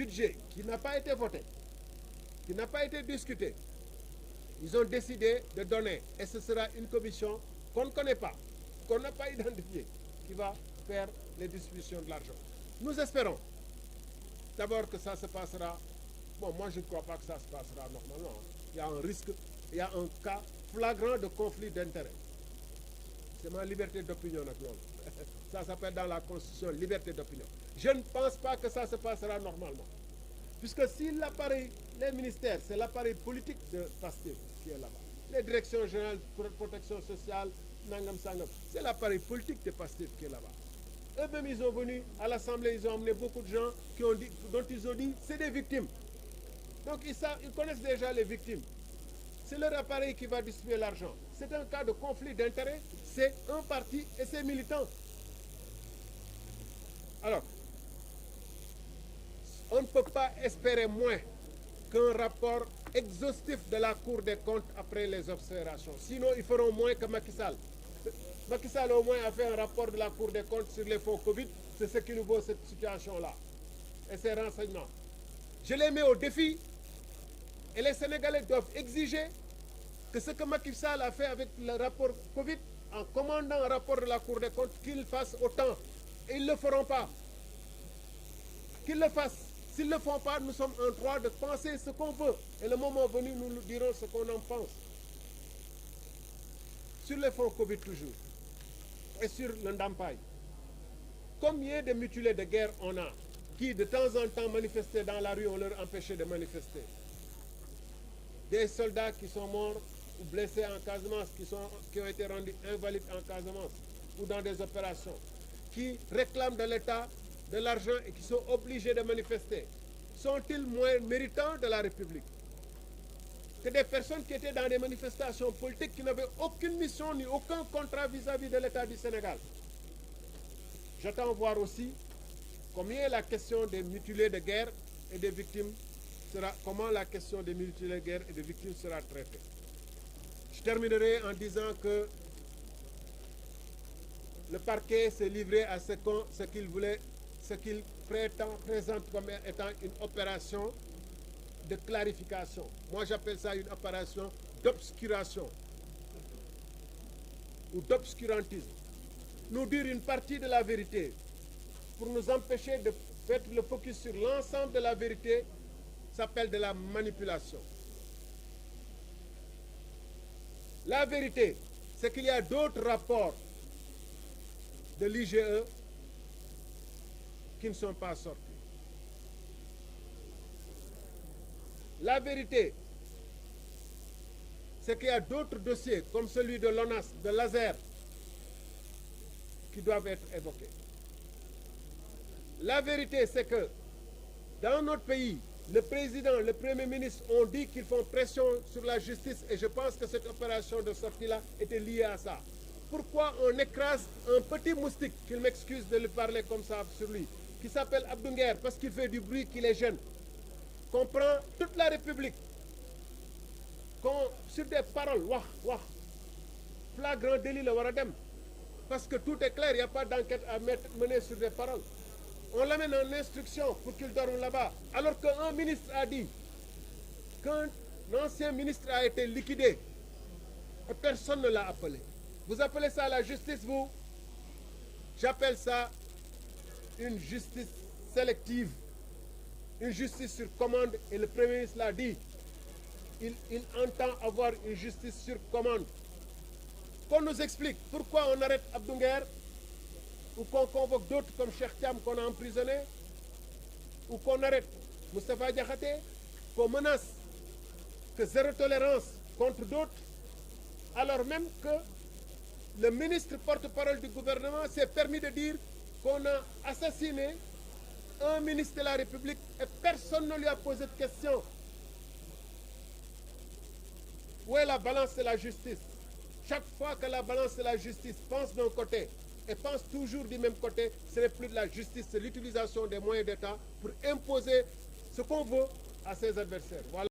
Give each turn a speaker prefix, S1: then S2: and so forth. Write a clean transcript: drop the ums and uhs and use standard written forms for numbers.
S1: budget qui n'a pas été voté, qui n'a pas été discuté, ils ont décidé de donner, et ce sera une commission qu'on ne connaît pas, qu'on n'a pas identifiée, qui va faire les distributions de l'argent. Nous espérons d'abord que ça se passera. Bon, moi je ne crois pas que ça se passera normalement. Il y a un risque, il y a un cas flagrant de conflit d'intérêts. C'est ma liberté d'opinion. Ça s'appelle dans la Constitution liberté d'opinion. Je ne pense pas que ça se passera normalement. Puisque si l'appareil, les ministères, c'est l'appareil politique de Pastef qui est là-bas. Les directions générales de protection sociale, Nangam Sangam, c'est l'appareil politique de Pastef qui est là-bas. Eux-mêmes, ils sont venus à l'Assemblée, ils ont emmené beaucoup de gens dont ils ont dit c'est des victimes. Donc ils connaissent déjà les victimes. C'est leur appareil qui va distribuer l'argent. C'est un cas de conflit d'intérêts. C'est un parti et ses militants. Alors, on ne peut pas espérer moins qu'un rapport exhaustif de la Cour des comptes après les observations. Sinon, ils feront moins que Macky Sall. Macky Sall au moins a fait un rapport de la Cour des comptes sur les fonds Covid. C'est ce qui nous vaut cette situation-là et ces renseignements. Je les mets au défi et les Sénégalais doivent exiger que ce que Macky Sall a fait avec le rapport Covid, en commandant un rapport de la Cour des comptes, qu'ils fassent autant. Et ils ne le feront pas. Qu'ils le fassent. S'ils ne le font pas, nous sommes en droit de penser ce qu'on veut. Et le moment venu, nous dirons ce qu'on en pense. Sur les fonds Covid toujours. Et sur le Ndampaï. Combien de mutilés de guerre on a qui, de temps en temps, manifestaient dans la rue, on leur empêchait de manifester. Des soldats qui sont morts ou blessés en Casamance, qui ont été rendus invalides en Casamance ou dans des opérations, qui réclament de l'État de l'argent et qui sont obligés de manifester. Sont-ils moins méritants de la République que des personnes qui étaient dans des manifestations politiques qui n'avaient aucune mission ni aucun contrat vis-à-vis de l'État du Sénégal? J'attends voir aussi combien la question des mutilés de guerre et des victimes comment la question des mutilés de guerre et des victimes sera traitée. Je terminerai en disant que le parquet s'est livré à ce qu'il présente comme étant une opération de clarification. Moi, j'appelle ça une opération d'obscuration ou d'obscurantisme. Nous dire une partie de la vérité pour nous empêcher de mettre le focus sur l'ensemble de la vérité s'appelle de la manipulation. La vérité, c'est qu'il y a d'autres rapports de l'IGE qui ne sont pas sortis. La vérité, c'est qu'il y a d'autres dossiers, comme celui de l'ONAS, de l'ASER, qui doivent être évoqués. La vérité, c'est que dans notre pays, le président, le premier ministre ont dit qu'ils font pression sur la justice et je pense que cette opération de sortie-là était liée à ça. Pourquoi on écrase un petit moustique, qu'il m'excuse de lui parler comme ça sur lui, qui s'appelle Abdou Nguer parce qu'il fait du bruit qui les gêne, qu'on prend toute la République, sur des paroles, flagrant délit le Waradem, parce que tout est clair, il n'y a pas d'enquête à mener sur des paroles. On l'amène en instruction pour qu'il dorme là-bas, alors qu'un ministre a dit qu'un ancien ministre a été liquidé et personne ne l'a appelé. Vous appelez ça la justice, vous? J'appelle ça une justice sélective, une justice sur commande, et le Premier ministre l'a dit. Il entend avoir une justice sur commande. Qu'on nous explique pourquoi on arrête Abdou Nguer, ou qu'on convoque d'autres comme Cheikh Thiam qu'on a emprisonné, ou qu'on arrête Moustapha Diakhaté, qu'on menace que zéro tolérance contre d'autres, alors même que le ministre porte-parole du gouvernement s'est permis de dire qu'on a assassiné un ministre de la République et personne ne lui a posé de question. Où est la balance de la justice? Chaque fois que la balance de la justice pense d'un côté et pense toujours du même côté, ce n'est plus de la justice, c'est l'utilisation des moyens d'État pour imposer ce qu'on veut à ses adversaires. Voilà.